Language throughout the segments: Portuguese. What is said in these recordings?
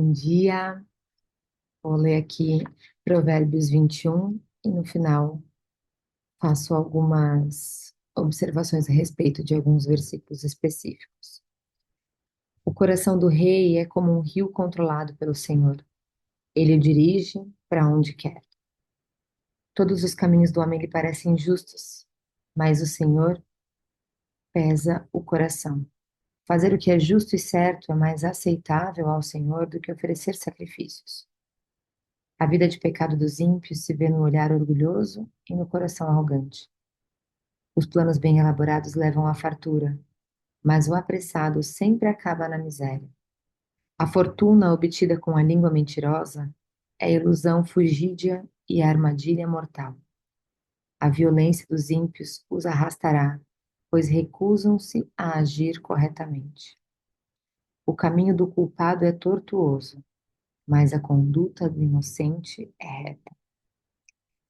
Bom dia. Vou ler aqui Provérbios 21 e no final faço algumas observações a respeito de alguns versículos específicos. O coração do rei é como um rio controlado pelo Senhor. Ele o dirige para onde quer. Todos os caminhos do homem lhe parecem justos, mas o Senhor pesa o coração. Fazer o que é justo e certo é mais aceitável ao Senhor do que oferecer sacrifícios. A vida de pecado dos ímpios se vê no olhar orgulhoso e no coração arrogante. Os planos bem elaborados levam à fartura, mas o apressado sempre acaba na miséria. A fortuna obtida com a língua mentirosa é ilusão fugídia e armadilha mortal. A violência dos ímpios os arrastará, pois recusam-se a agir corretamente. O caminho do culpado é tortuoso, mas a conduta do inocente é reta.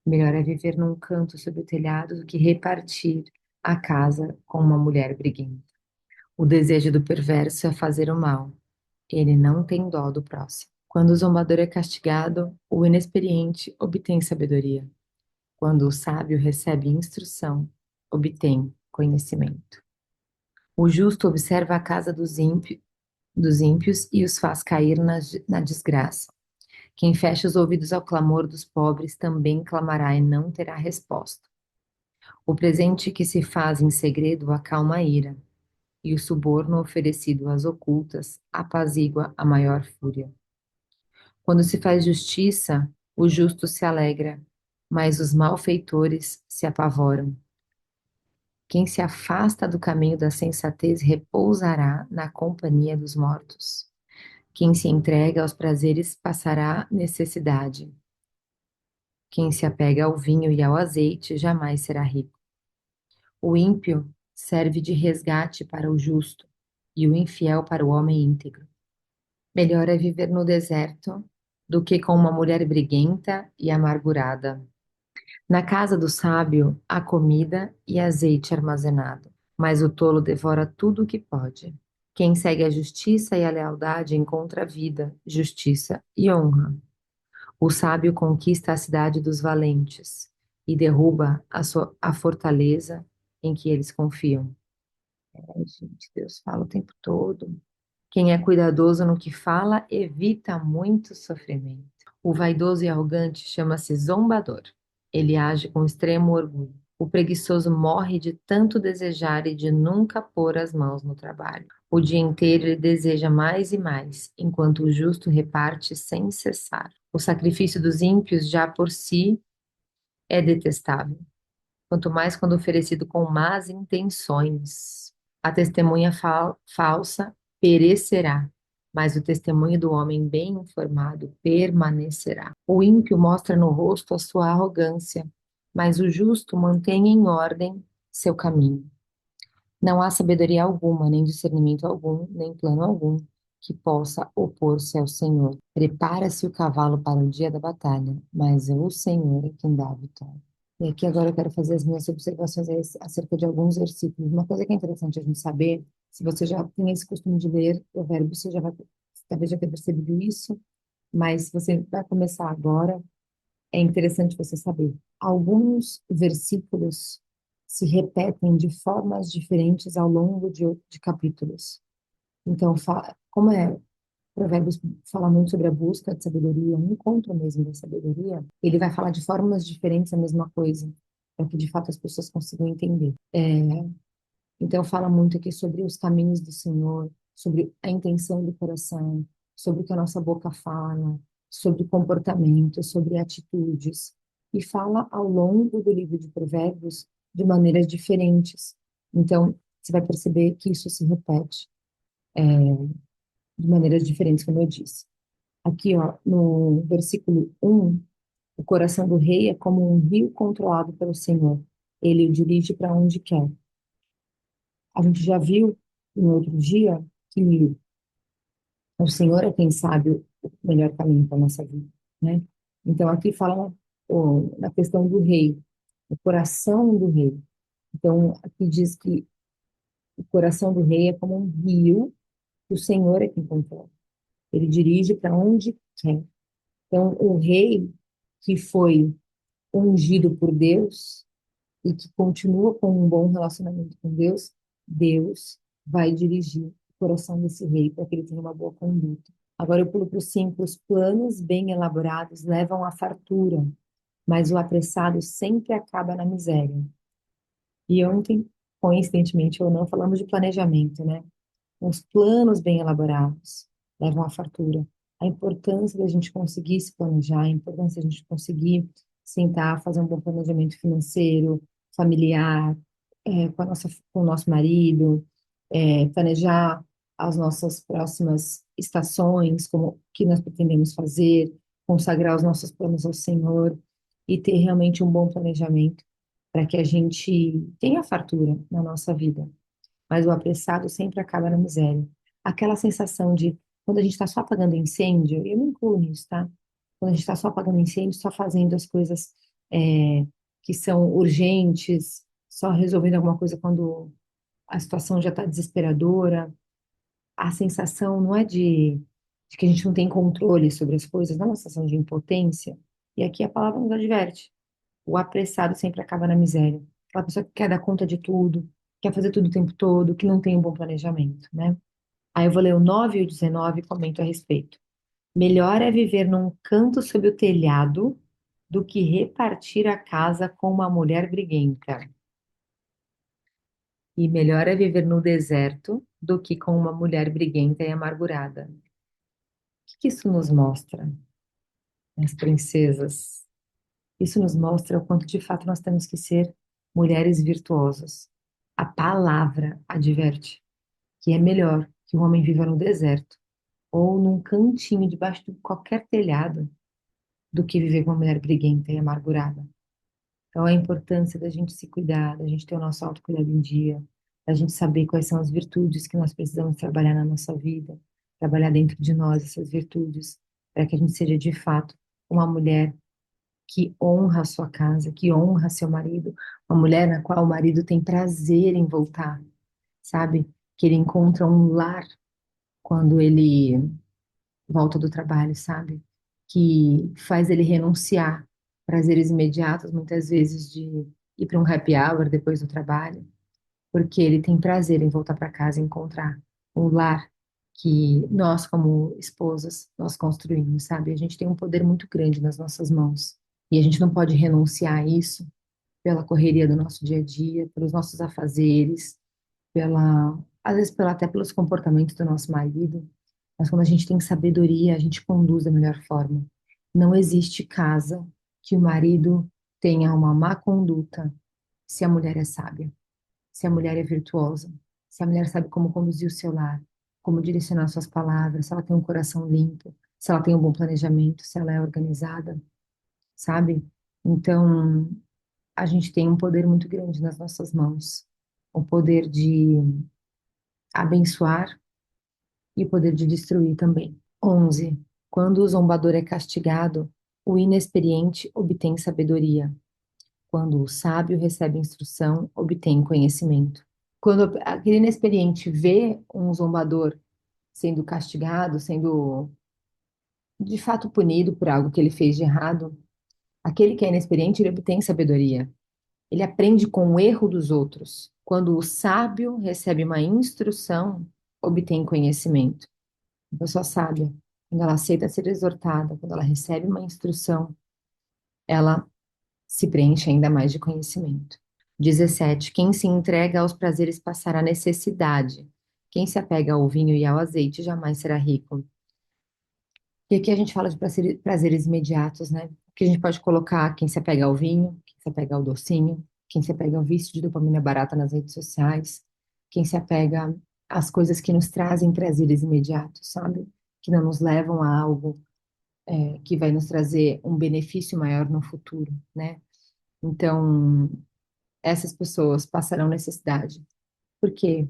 Melhor é viver num canto sob o telhado do que repartir a casa com uma mulher briguenta. O desejo do perverso é fazer o mal. Ele não tem dó do próximo. Quando o zombador é castigado, o inexperiente obtém sabedoria. Quando o sábio recebe instrução, obtém conhecimento. O justo observa a casa dos ímpios e os faz cair na desgraça. Quem fecha os ouvidos ao clamor dos pobres também clamará e não terá resposta. O presente que se faz em segredo acalma a ira, e o suborno oferecido às ocultas apazigua a maior fúria. Quando se faz justiça, o justo se alegra, mas os malfeitores se apavoram. Quem se afasta do caminho da sensatez repousará na companhia dos mortos. Quem se entrega aos prazeres passará necessidade. Quem se apega ao vinho e ao azeite jamais será rico. O ímpio serve de resgate para o justo e o infiel para o homem íntegro. Melhor é viver no deserto do que com uma mulher briguenta e amargurada. Na casa do sábio há comida e azeite armazenado, mas o tolo devora tudo o que pode. Quem segue a justiça e a lealdade encontra vida, justiça e honra. O sábio conquista a cidade dos valentes e derruba a fortaleza em que eles confiam. Ai, gente, Deus fala o tempo todo. Quem é cuidadoso no que fala evita muito sofrimento. O vaidoso e arrogante chama-se zombador. Ele age com extremo orgulho. O preguiçoso morre de tanto desejar e de nunca pôr as mãos no trabalho. O dia inteiro ele deseja mais e mais, enquanto o justo reparte sem cessar. O sacrifício dos ímpios já por si é detestável, quanto mais quando oferecido com más intenções. A testemunha falsa perecerá, mas o testemunho do homem bem informado permanecerá. O ímpio mostra no rosto a sua arrogância, mas o justo mantém em ordem seu caminho. Não há sabedoria alguma, nem discernimento algum, nem plano algum que possa opor-se ao Senhor. Prepara-se o cavalo para o dia da batalha, mas é o Senhor é quem dá a vitória. E aqui agora eu quero fazer as minhas observações acerca de alguns versículos. Uma coisa que é interessante a gente saber, se você já tem esse costume de ler Provérbios, você já vai, talvez já tenha percebido isso, mas se você vai começar agora, é interessante você saber. Alguns versículos se repetem de formas diferentes ao longo de capítulos. Então, como Provérbios fala muito sobre a busca de sabedoria, um encontro mesmo da sabedoria, ele vai falar de formas diferentes a mesma coisa, para que de fato as pessoas consigam entender. Então, fala muito aqui sobre os caminhos do Senhor, sobre a intenção do coração, sobre o que a nossa boca fala, sobre comportamento, sobre atitudes. E fala ao longo do livro de Provérbios de maneiras diferentes. Então, você vai perceber que isso se repete de maneiras diferentes, como eu disse. Aqui, ó, no versículo 1, o coração do rei é como um rio controlado pelo Senhor. Ele o dirige para onde quer. A gente já viu no outro dia que o Senhor é quem sabe o melhor caminho para a nossa vida, né? Então, aqui fala na questão do rei, o coração do rei. Então, aqui diz que o coração do rei é como um rio, que o Senhor é quem controla. Ele dirige para onde quer. Então, o rei que foi ungido por Deus e que continua com um bom relacionamento com Deus, Deus vai dirigir o coração desse rei para que ele tenha uma boa conduta. Agora eu pulo para o 5. Os planos bem elaborados levam à fartura, mas o apressado sempre acaba na miséria. E ontem, coincidentemente ou não, falamos de planejamento, né? Os planos bem elaborados levam à fartura. A importância da gente conseguir se planejar, a importância da gente conseguir sentar, fazer um bom planejamento financeiro, familiar, com o nosso marido, planejar as nossas próximas estações, como o que nós pretendemos fazer, consagrar os nossos planos ao Senhor e ter realmente um bom planejamento para que a gente tenha fartura na nossa vida, mas o apressado sempre acaba na miséria. Aquela sensação de quando a gente está só apagando incêndio, eu me incluo nisso, tá? Quando a gente está só apagando incêndio, só fazendo as coisas que são urgentes, só resolvendo alguma coisa quando a situação já está desesperadora. A sensação não é de que a gente não tem controle sobre as coisas, não é uma sensação de impotência. E aqui a palavra nos adverte. O apressado sempre acaba na miséria. Aquela pessoa que quer dar conta de tudo, quer fazer tudo o tempo todo, que não tem um bom planejamento, né? Aí eu vou ler o 9 e o 19 e comento a respeito. Melhor é viver num canto sob o telhado do que repartir a casa com uma mulher briguenta. E melhor é viver no deserto do que com uma mulher briguenta e amargurada. O que isso nos mostra, as princesas? Isso nos mostra o quanto de fato nós temos que ser mulheres virtuosas. A palavra adverte que é melhor que um homem viva no deserto ou num cantinho debaixo de qualquer telhado do que viver com uma mulher briguenta e amargurada. Então, a importância da gente se cuidar, da gente ter o nosso autocuidado em dia, da gente saber quais são as virtudes que nós precisamos trabalhar na nossa vida, trabalhar dentro de nós essas virtudes, para que a gente seja de fato uma mulher que honra a sua casa, que honra seu marido, uma mulher na qual o marido tem prazer em voltar, sabe? Que ele encontra um lar quando ele volta do trabalho, sabe? Que faz ele renunciar prazeres imediatos, muitas vezes de ir para um happy hour depois do trabalho, porque ele tem prazer em voltar para casa e encontrar um lar que nós, como esposas, nós construímos, sabe? A gente tem um poder muito grande nas nossas mãos e a gente não pode renunciar a isso pela correria do nosso dia a dia, pelos nossos afazeres, às vezes até pelos comportamentos do nosso marido. Mas quando a gente tem sabedoria, a gente conduz da melhor forma. Não existe casa que o marido tenha uma má conduta se a mulher é sábia, se a mulher é virtuosa, se a mulher sabe como conduzir o seu lar, como direcionar suas palavras, se ela tem um coração limpo, se ela tem um bom planejamento, se ela é organizada, sabe? Então, a gente tem um poder muito grande nas nossas mãos, o poder de abençoar e o poder de destruir também. 11. Quando o zombador é castigado, o inexperiente obtém sabedoria. Quando o sábio recebe instrução, obtém conhecimento. Quando aquele inexperiente vê um zombador sendo castigado, sendo de fato punido por algo que ele fez de errado, aquele que é inexperiente, ele obtém sabedoria. Ele aprende com o erro dos outros. Quando o sábio recebe uma instrução, obtém conhecimento. A pessoa sábia, quando ela aceita ser exortada, quando ela recebe uma instrução, ela se preenche ainda mais de conhecimento. 17. Quem se entrega aos prazeres passará necessidade. Quem se apega ao vinho e ao azeite jamais será rico. E aqui a gente fala de prazeres imediatos, né? Que a gente pode colocar quem se apega ao vinho, quem se apega ao docinho, quem se apega ao vício de dopamina barata nas redes sociais, quem se apega às coisas que nos trazem prazeres imediatos, sabe? Que não nos levam a algo que vai nos trazer um benefício maior no futuro, né? Então, essas pessoas passarão necessidade. Porque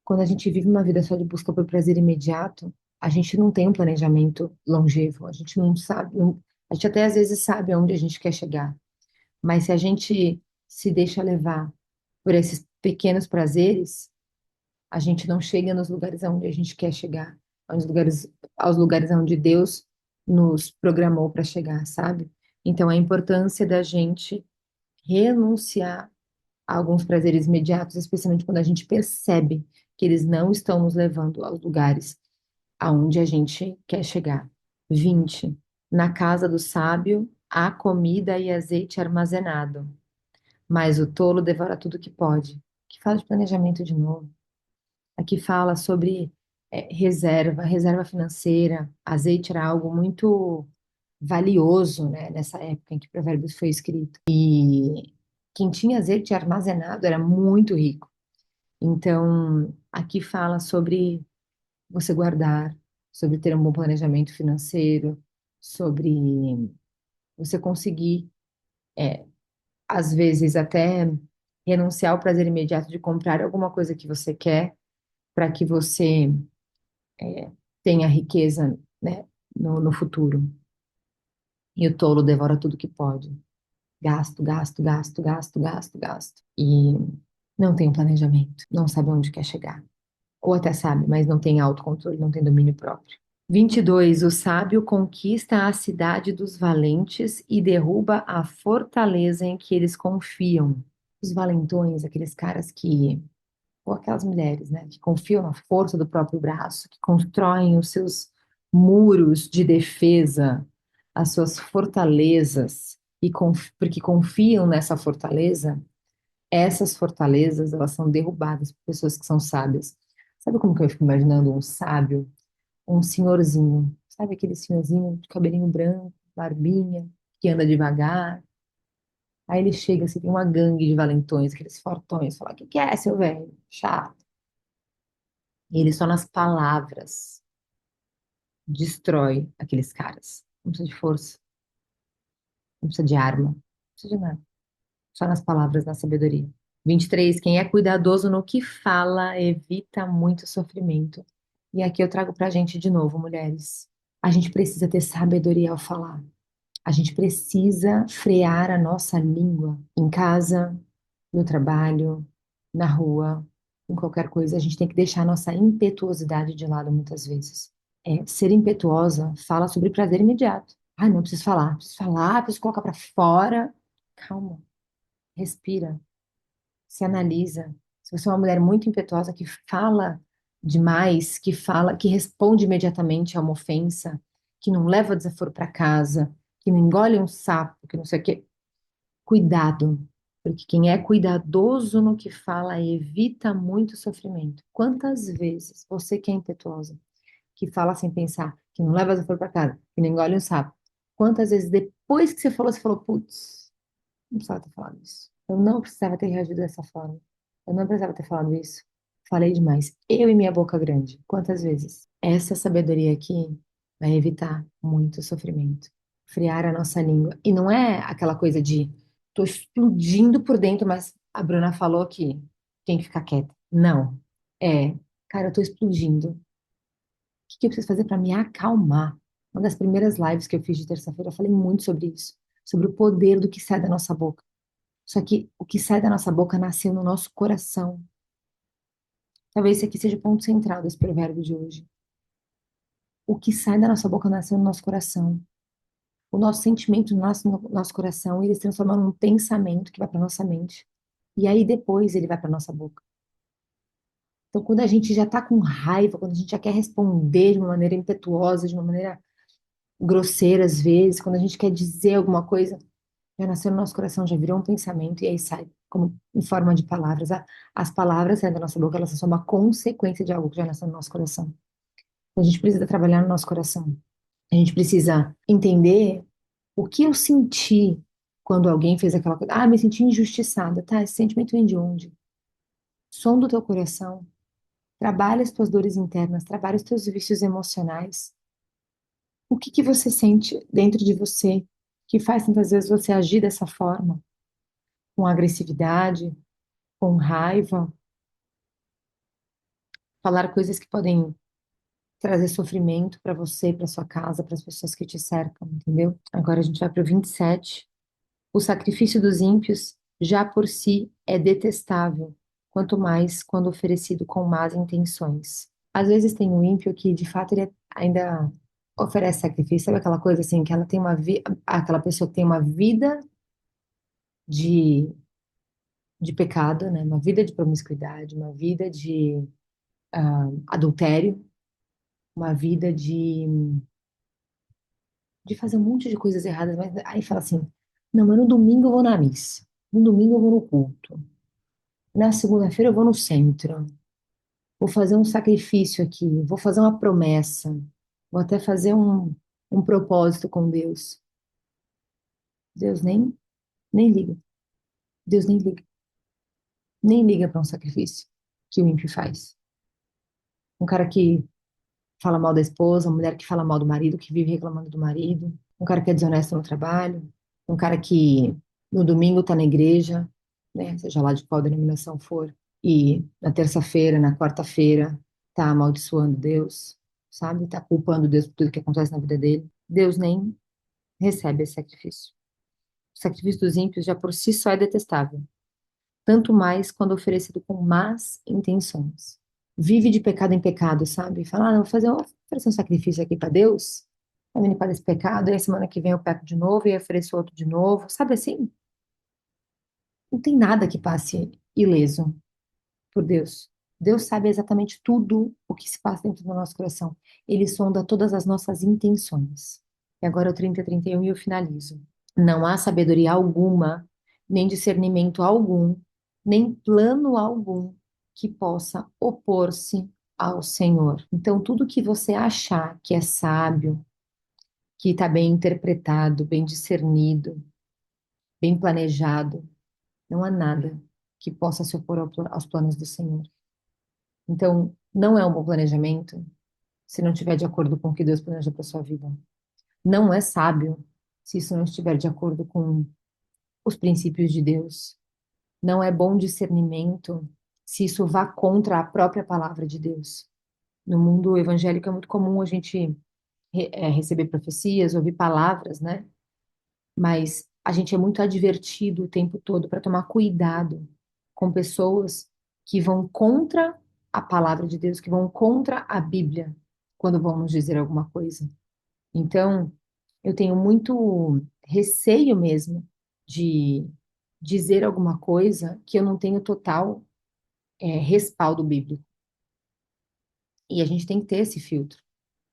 quando a gente vive uma vida só de busca por prazer imediato, a gente não tem um planejamento longevo, a gente não sabe, a gente até às vezes sabe aonde a gente quer chegar, mas se a gente se deixa levar por esses pequenos prazeres, a gente não chega nos lugares aonde a gente quer chegar. aos lugares onde Deus nos programou para chegar, sabe? Então, a importância da gente renunciar a alguns prazeres imediatos, especialmente quando a gente percebe que eles não estão nos levando aos lugares aonde a gente quer chegar. 20. Na casa do sábio há comida e azeite armazenado, mas o tolo devora tudo que pode. Que fala de planejamento de novo. Aqui fala sobre reserva financeira. Azeite era algo muito valioso, né, nessa época em que Provérbios foi escrito. E quem tinha azeite armazenado era muito rico. Então, aqui fala sobre você guardar, sobre ter um bom planejamento financeiro, sobre você conseguir, às vezes, até renunciar ao prazer imediato de comprar alguma coisa que você quer, para que você tenha riqueza, né, no futuro. E o tolo devora tudo que pode. Gasto, gasto, gasto, gasto, gasto, gasto. E não tem um planejamento, não sabe onde quer chegar. Ou até sabe, mas não tem autocontrole, não tem domínio próprio. 22. O sábio conquista a cidade dos valentes e derruba a fortaleza em que eles confiam. Os valentões, aqueles caras que, ou aquelas mulheres, né, que confiam na força do próprio braço, que constroem os seus muros de defesa, as suas fortalezas, e porque confiam nessa fortaleza, essas fortalezas, elas são derrubadas por pessoas que são sábias. Sabe como que eu fico imaginando um sábio? Um senhorzinho, sabe aquele senhorzinho de cabelinho branco, barbinha, que anda devagar. Aí ele chega assim, tem uma gangue de valentões, aqueles fortões, fala: O que que é, seu velho? Chato. E ele só nas palavras destrói aqueles caras. Não precisa de força, não precisa de arma, não precisa de nada. Só nas palavras, na sabedoria. 23. Quem é cuidadoso no que fala evita muito sofrimento. E aqui eu trago pra gente de novo, mulheres. A gente precisa ter sabedoria ao falar. A gente precisa frear a nossa língua em casa, no trabalho, na rua, em qualquer coisa. A gente tem que deixar a nossa impetuosidade de lado muitas vezes. Ser impetuosa fala sobre prazer imediato. Ah, não, preciso falar, preciso colocar para fora. Calma, respira, se analisa. Se você é uma mulher muito impetuosa que fala demais, que fala, que responde imediatamente a uma ofensa, que não leva desaforo para casa, que não engole um sapo, que não sei o quê, cuidado, porque quem é cuidadoso no que fala evita muito sofrimento. Quantas vezes você que é impetuosa, que fala sem pensar, que não leva desaforo para casa, que não engole um sapo, quantas vezes depois que você falou, putz, não precisava ter falado isso. Eu não precisava ter reagido dessa forma. Eu não precisava ter falado isso. Falei demais. Eu e minha boca grande. Quantas vezes? Essa sabedoria aqui vai evitar muito sofrimento. Friar a nossa língua. E não é aquela coisa de tô explodindo por dentro, mas a Bruna falou que tem que ficar quieta. Não. É, cara, eu tô explodindo. O que que eu preciso fazer para me acalmar? Uma das primeiras lives que eu fiz de terça-feira, eu falei muito sobre isso, sobre o poder do que sai da nossa boca. Só que o que sai da nossa boca nasceu no nosso coração. Talvez esse aqui seja o ponto central desse provérbio de hoje. O que sai da nossa boca nasceu no nosso coração. O nosso sentimento no nosso coração, ele se transforma num pensamento que vai para nossa mente. E aí depois ele vai para nossa boca. Então, quando a gente já está com raiva, quando a gente já quer responder de uma maneira impetuosa, de uma maneira grosseira às vezes, quando a gente quer dizer alguma coisa, já nasceu no nosso coração, já virou um pensamento e aí sai como em forma de palavras. As palavras saem da nossa boca, elas são só uma consequência de algo que já nasceu no nosso coração. Então, a gente precisa trabalhar no nosso coração. A gente precisa entender o que eu senti quando alguém fez aquela coisa. Ah, me senti injustiçada. Tá, esse sentimento vem de onde? Som do teu coração. Trabalha as tuas dores internas, trabalha os teus vícios emocionais. O que que você sente dentro de você que faz tantas vezes você agir dessa forma? Com agressividade, com raiva, falar coisas que podem trazer sofrimento para você, para sua casa, para as pessoas que te cercam, entendeu? Agora a gente vai para o 27. O sacrifício dos ímpios já por si é detestável, quanto mais quando oferecido com más intenções. Às vezes tem um ímpio que, de fato, ele ainda oferece sacrifício. Sabe aquela coisa assim, que ela tem uma vida, aquela pessoa que tem uma vida de, de pecado, né? Uma vida de promiscuidade, uma vida de adultério, uma vida de fazer um monte de coisas erradas, mas aí fala assim, não, mas no domingo eu vou na missa, no domingo eu vou no culto, na segunda-feira eu vou no centro, vou fazer um sacrifício aqui, vou fazer uma promessa, vou até fazer um propósito com Deus. Deus nem liga. Deus nem liga. Nem liga para um sacrifício que o ímpio faz. Um cara que fala mal da esposa, uma mulher que fala mal do marido, que vive reclamando do marido, um cara que é desonesto no trabalho, um cara que no domingo está na igreja, né, seja lá de qual denominação for, e na terça-feira, na quarta-feira, está amaldiçoando Deus, sabe? Está culpando Deus por tudo que acontece na vida dele. Deus nem recebe esse sacrifício. O sacrifício dos ímpios já por si só é detestável, tanto mais quando oferecido com más intenções. Vive de pecado em pecado, sabe? Fala, não, vou oferecer um sacrifício aqui para Deus, vai me limpar desse pecado, e aí semana que vem eu peco de novo e ofereço outro de novo, sabe assim? Não tem nada que passe ileso por Deus. Deus sabe exatamente tudo o que se passa dentro do nosso coração. Ele sonda todas as nossas intenções. E agora o 30, 31 e eu finalizo. Não há sabedoria alguma, nem discernimento algum, nem plano algum que possa opor-se ao Senhor. Então, tudo que você achar que é sábio, que está bem interpretado, bem discernido, bem planejado, não há nada que possa se opor aos planos do Senhor. Então, não é um bom planejamento se não estiver de acordo com o que Deus planeja para sua vida. Não é sábio se isso não estiver de acordo com os princípios de Deus. Não é bom discernimento se isso vá contra a própria palavra de Deus. No mundo evangélico é muito comum a gente receber profecias, ouvir palavras, né? Mas a gente é muito advertido o tempo todo para tomar cuidado com pessoas que vão contra a palavra de Deus, que vão contra a Bíblia, quando vão nos dizer alguma coisa. Então, eu tenho muito receio mesmo de dizer alguma coisa que eu não tenho total respaldo bíblico. E a gente tem que ter esse filtro,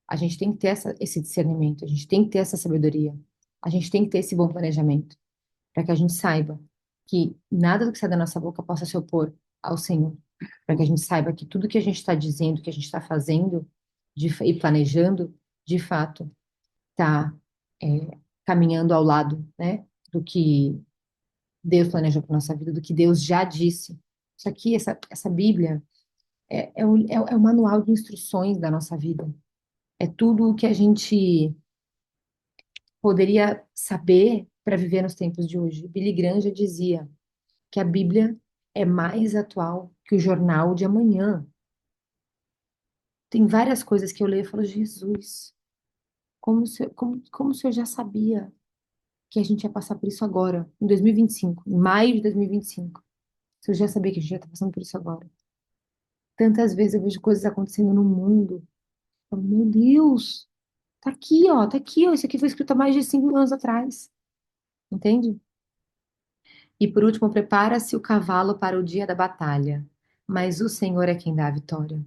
a gente tem que ter esse discernimento, a gente tem que ter essa sabedoria, a gente tem que ter esse bom planejamento, para que a gente saiba que nada do que sai da nossa boca possa se opor ao Senhor, para que a gente saiba que tudo que a gente está dizendo, que a gente está fazendo e planejando, de fato, está caminhando ao lado, né, do que Deus planejou para nossa vida, do que Deus já disse. Isso aqui, essa Bíblia, é o manual de instruções da nossa vida. É tudo o que a gente poderia saber para viver nos tempos de hoje. Billy Graham já dizia que a Bíblia é mais atual que o jornal de amanhã. Tem várias coisas que eu leio e falo, Jesus, como se eu já sabia que a gente ia passar por isso agora, em 2025, em maio de 2025. Se eu já sabia que a gente ia estar passando por isso agora. Tantas vezes eu vejo coisas acontecendo no mundo. Eu falo, meu Deus, tá aqui, ó. Isso aqui foi escrito há mais de 5 anos atrás. Entende? E por último, prepara-se o cavalo para o dia da batalha, mas o Senhor é quem dá a vitória.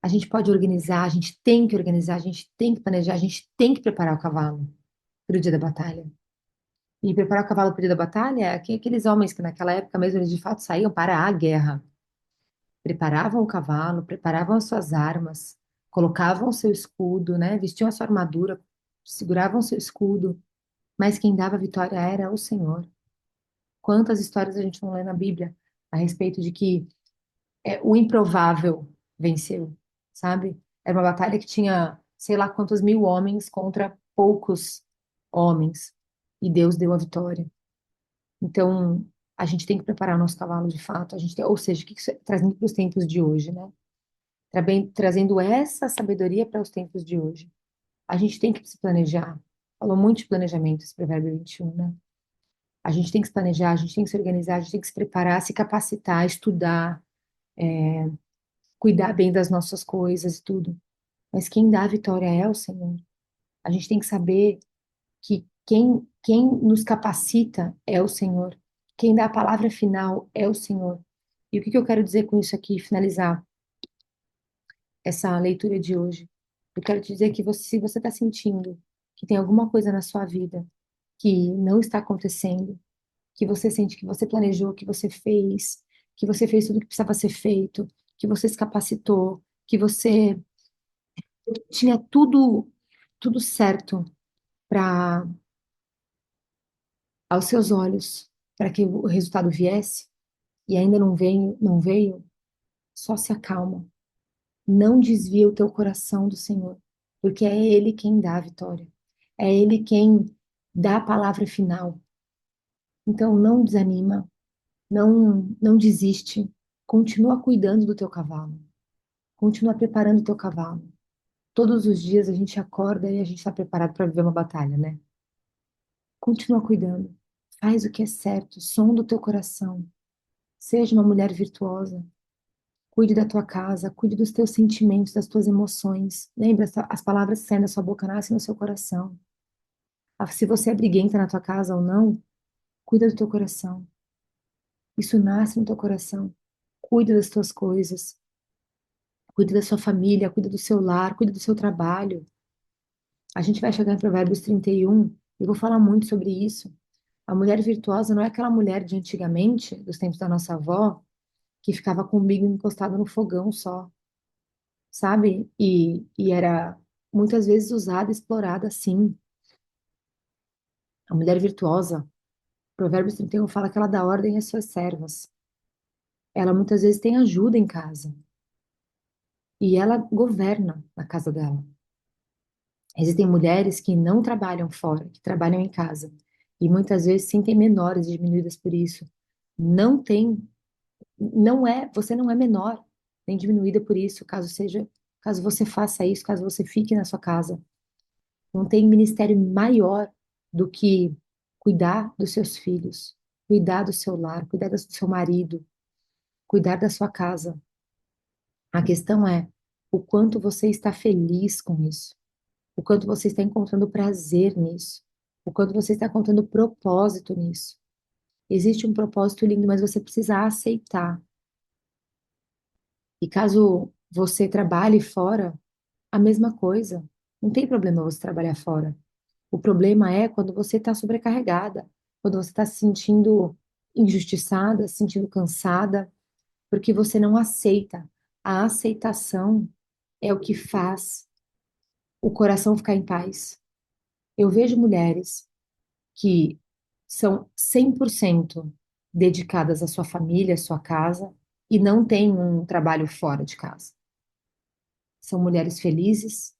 A gente pode organizar, a gente tem que organizar, a gente tem que planejar, a gente tem que preparar o cavalo para o dia da batalha. E preparar o cavalo para o dia da batalha é aqueles homens que naquela época mesmo eles de fato saíam para a guerra. Preparavam o cavalo, preparavam as suas armas, colocavam o seu escudo, né? Vestiam a sua armadura, seguravam o seu escudo, mas quem dava a vitória era o Senhor. Quantas histórias a gente não lê na Bíblia a respeito de que o improvável venceu, sabe? Era uma batalha que tinha sei lá quantos mil homens contra poucos homens, e Deus deu a vitória. Então, a gente tem que preparar o nosso cavalo de fato, ou seja, o que isso trazendo para os tempos de hoje, né? Trazendo essa sabedoria para os tempos de hoje. A gente tem que se planejar. Falou muito de planejamento esse provérbio 21, né? A gente tem que se planejar, a gente tem que se organizar, a gente tem que se preparar, se capacitar, estudar, cuidar bem das nossas coisas e tudo. Mas quem dá a vitória é o Senhor. A gente tem que saber que quem nos capacita é o Senhor. Quem dá a palavra final é o Senhor. E o que que eu quero dizer com isso aqui, finalizar essa leitura de hoje? Eu quero te dizer que se você está sentindo que tem alguma coisa na sua vida que não está acontecendo, que você sente que você planejou, que você fez tudo o que precisava ser feito, que você se capacitou, que você tinha tudo certo para aos seus olhos, para que o resultado viesse e ainda não veio, só se acalma. Não desvia o teu coração do Senhor, porque é Ele quem dá a vitória. É Ele quem dá a palavra final. Então não desanima, não desiste. Continua cuidando do teu cavalo. Continua preparando o teu cavalo. Todos os dias a gente acorda e a gente está preparado para viver uma batalha, né? Continua cuidando. Faz o que é certo, sonda o teu coração. Seja uma mulher virtuosa. Cuide da tua casa, cuide dos teus sentimentos, das tuas emoções. Lembra, as palavras que saem da sua boca nascem no seu coração. Se você é briguenta na tua casa ou não, cuida do teu coração. Isso nasce no teu coração. Cuida das tuas coisas. Cuida da sua família, cuida do seu lar, cuida do seu trabalho. A gente vai chegar em Provérbios 31 e vou falar muito sobre isso. A mulher virtuosa não é aquela mulher de antigamente, dos tempos da nossa avó, que ficava com o umbigo encostado no fogão só, sabe? E era muitas vezes usada, explorada assim. A mulher virtuosa, Provérbios 31 fala que ela dá ordem às suas servas. Ela muitas vezes tem ajuda em casa e ela governa na casa dela. Existem mulheres que não trabalham fora, que trabalham em casa e muitas vezes se sentem menores e diminuídas por isso. Não tem, não é, você não é menor nem diminuída por isso, caso você faça isso, caso você fique na sua casa. Não tem ministério maior do que cuidar dos seus filhos, cuidar do seu lar, cuidar do seu marido, cuidar da sua casa. A questão é o quanto você está feliz com isso, o quanto você está encontrando prazer nisso, o quanto você está encontrando propósito nisso. Existe um propósito lindo, mas você precisa aceitar. E caso você trabalhe fora, a mesma coisa. Não tem problema você trabalhar fora. O problema é quando você está sobrecarregada, quando você está se sentindo injustiçada, se sentindo cansada, porque você não aceita. A aceitação é o que faz o coração ficar em paz. Eu vejo mulheres que são 100% dedicadas à sua família, à sua casa, e não têm um trabalho fora de casa. São mulheres felizes,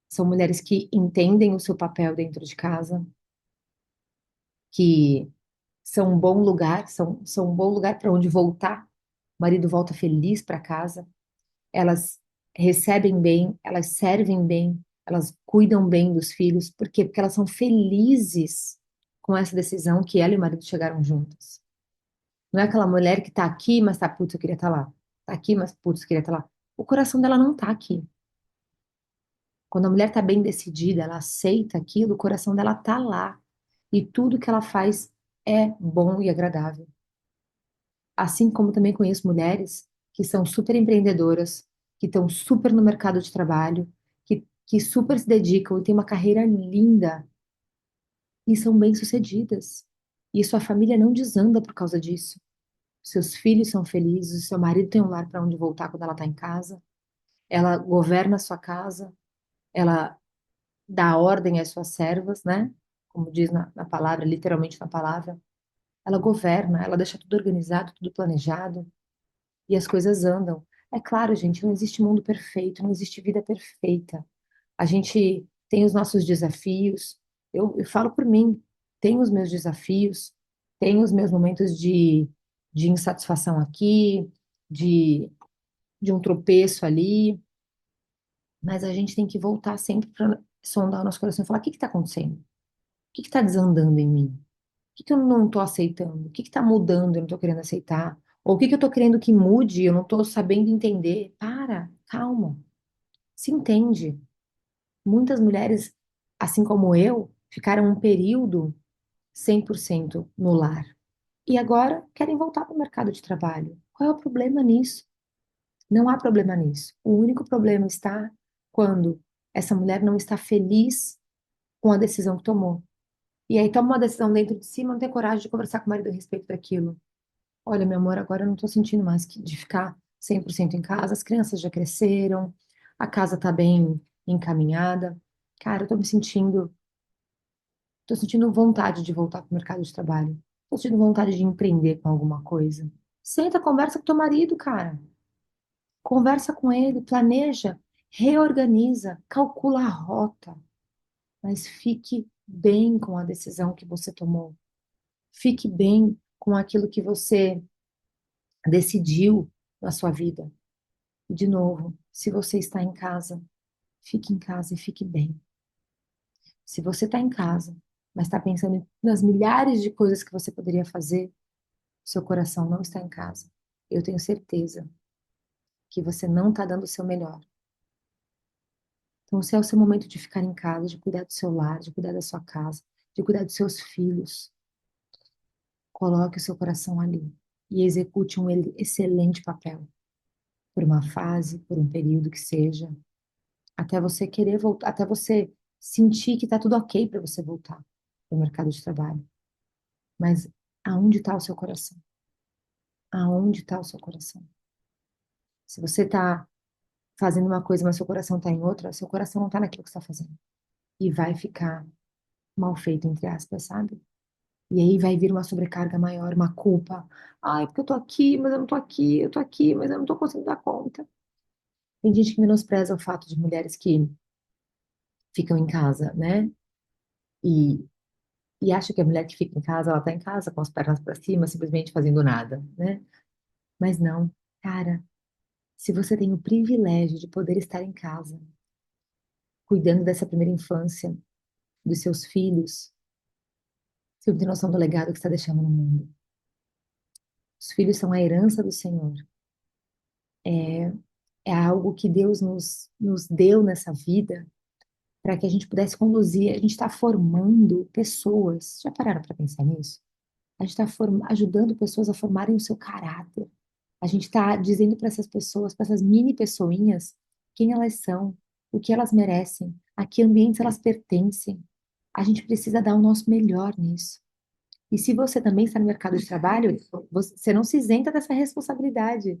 são mulheres que entendem o seu papel dentro de casa, que são um bom lugar, são um bom lugar para onde voltar. O marido volta feliz para casa, elas recebem bem, elas servem bem, elas cuidam bem dos filhos. Por quê? Porque elas são felizes com essa decisão que ela e o marido chegaram juntas. Não é aquela mulher que tá aqui, mas tá, putz, eu queria estar lá. Tá aqui, mas putz, eu queria estar lá. O coração dela não tá aqui. Quando a mulher tá bem decidida, ela aceita aquilo, o coração dela tá lá. E tudo que ela faz é bom e agradável. Assim como também conheço mulheres que são super empreendedoras, que estão super no mercado de trabalho, que super se dedicam e têm uma carreira linda e são bem-sucedidas. E sua família não desanda por causa disso. Seus filhos são felizes, seu marido tem um lar para onde voltar quando ela está em casa, ela governa a sua casa, ela dá ordem às suas servas, né? Como diz na palavra, literalmente na palavra. Ela governa, ela deixa tudo organizado, tudo planejado. E as coisas andam. É claro, gente, não existe mundo perfeito, não existe vida perfeita. A gente tem os nossos desafios. Eu falo por mim, tenho os meus desafios, tenho os meus momentos de insatisfação aqui, de, de um tropeço ali, mas a gente tem que voltar sempre para sondar o nosso coração e falar: o que está acontecendo? O que está desandando em mim? O que eu não estou aceitando? O que está mudando? Eu não estou querendo aceitar? Ou o que que eu tô querendo que mude, e eu não tô sabendo entender. Para, calma, se entende. Muitas mulheres, assim como eu, ficaram um período 100% no lar. E agora querem voltar para o mercado de trabalho. Qual é o problema nisso? Não há problema nisso. O único problema está quando essa mulher não está feliz com a decisão que tomou. E aí toma uma decisão dentro de si, mas não tem coragem de conversar com o marido a respeito daquilo. Olha, meu amor, agora eu não estou sentindo mais de ficar 100% em casa. As crianças já cresceram, a casa está bem encaminhada. Cara, eu tô sentindo vontade de voltar para o mercado de trabalho. Tô sentindo vontade de empreender com alguma coisa. Senta, conversa com teu marido, cara. Conversa com ele, planeja, reorganiza, calcula a rota, mas fique bem com a decisão que você tomou. Fique bem com aquilo que você decidiu na sua vida. E, de novo, se você está em casa, fique em casa e fique bem. Se você está em casa, mas está pensando nas milhares de coisas que você poderia fazer, seu coração não está em casa. Eu tenho certeza que você não está dando o seu melhor. Então, se é o seu momento de ficar em casa, de cuidar do seu lar, de cuidar da sua casa, de cuidar dos seus filhos, coloque o seu coração ali e execute um excelente papel, por uma fase, por um período que seja, até você querer voltar, até você sentir que está tudo ok para você voltar para o mercado de trabalho. Mas aonde está o seu coração? Aonde está o seu coração? Se você está fazendo uma coisa, mas seu coração está em outra, seu coração não está naquilo que você está fazendo. E vai ficar mal feito, entre aspas, sabe? E aí vai vir uma sobrecarga maior, uma culpa. Ai, porque eu tô aqui, mas eu não tô aqui, eu tô aqui, mas eu não tô conseguindo dar conta. Tem gente que menospreza o fato de mulheres que ficam em casa, né? E, e acha que a mulher que fica em casa, ela tá em casa com as pernas para cima, simplesmente fazendo nada, né? Mas não, cara, se você tem o privilégio de poder estar em casa, cuidando dessa primeira infância, dos seus filhos, você não tem noção do legado que você está deixando no mundo. Os filhos são a herança do Senhor. É, é algo que Deus nos deu nessa vida para que a gente pudesse conduzir. A gente está formando pessoas. Já pararam para pensar nisso? A gente está ajudando pessoas a formarem o seu caráter. A gente está dizendo para essas pessoas, para essas mini pessoinhas, quem elas são, o que elas merecem, a que ambientes elas pertencem. A gente precisa dar o nosso melhor nisso. E se você também está no mercado de trabalho, você não se isenta dessa responsabilidade.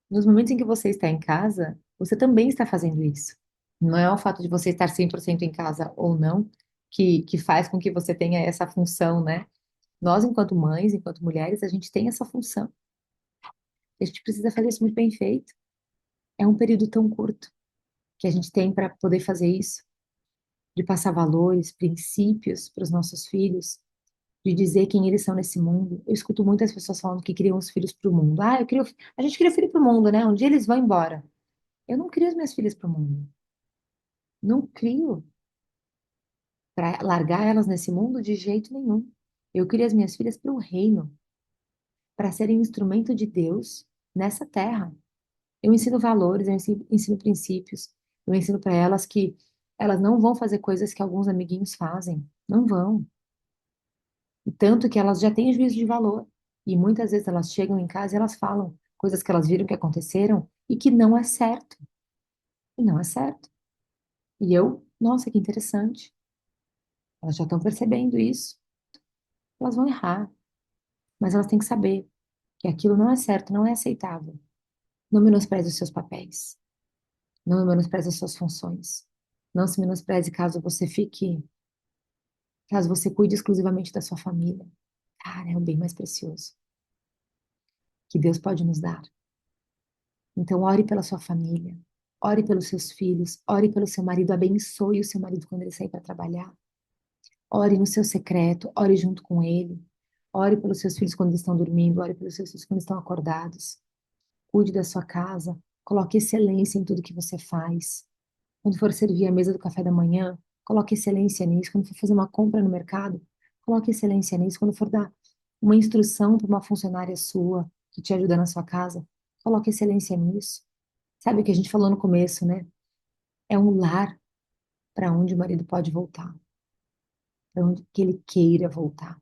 Nos momentos em que você está em casa, você também está fazendo isso. Não é o fato de você estar 100% em casa ou não que faz com que você tenha essa função, né? Nós, enquanto mães, enquanto mulheres, a gente tem essa função. A gente precisa fazer isso muito bem feito. É um período tão curto que a gente tem para poder fazer isso, de passar valores, princípios para os nossos filhos, de dizer quem eles são nesse mundo. Eu escuto muitas pessoas falando que criam os filhos para o mundo. Ah, a gente cria filho para o mundo, né? Um dia eles vão embora. Eu não crio as minhas filhas para o mundo. Não crio para largar elas nesse mundo de jeito nenhum. Eu crio as minhas filhas para o reino, para serem instrumento de Deus nessa terra. Eu ensino valores, eu ensino princípios, eu ensino para elas que elas não vão fazer coisas que alguns amiguinhos fazem. Não vão. E tanto que elas já têm juízo de valor. E muitas vezes elas chegam em casa e elas falam coisas que elas viram que aconteceram e que não é certo. E não é certo. E eu, nossa, que interessante. Elas já estão percebendo isso. Elas vão errar, mas elas têm que saber que aquilo não é certo, não é aceitável. Não menospreze os seus papéis. Não menospreze as suas funções. Não se menospreze caso você cuide exclusivamente da sua família. Cara, é o bem mais precioso que Deus pode nos dar. Então, ore pela sua família, ore pelos seus filhos, ore pelo seu marido, abençoe o seu marido quando ele sair para trabalhar. Ore no seu secreto, ore junto com ele. Ore pelos seus filhos quando estão dormindo, ore pelos seus filhos quando estão acordados. Cuide da sua casa, coloque excelência em tudo que você faz. Quando for servir a mesa do café da manhã, coloque excelência nisso. Quando for fazer uma compra no mercado, coloque excelência nisso. Quando for dar uma instrução para uma funcionária sua, que te ajuda na sua casa, coloque excelência nisso. Sabe o que a gente falou no começo, né? É um lar para onde o marido pode voltar, para onde que ele queira voltar.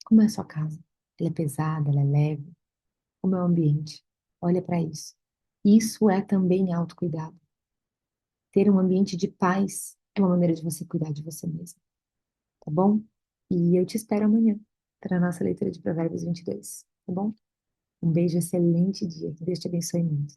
Como é a sua casa? Ela é pesada, ela é leve? Como é o ambiente? Olha para isso. Isso é também autocuidado. Ter um ambiente de paz é uma maneira de você cuidar de você mesmo, tá bom? E eu te espero amanhã para a nossa leitura de Provérbios 22, tá bom? Um beijo, excelente dia. Que Deus te abençoe muito.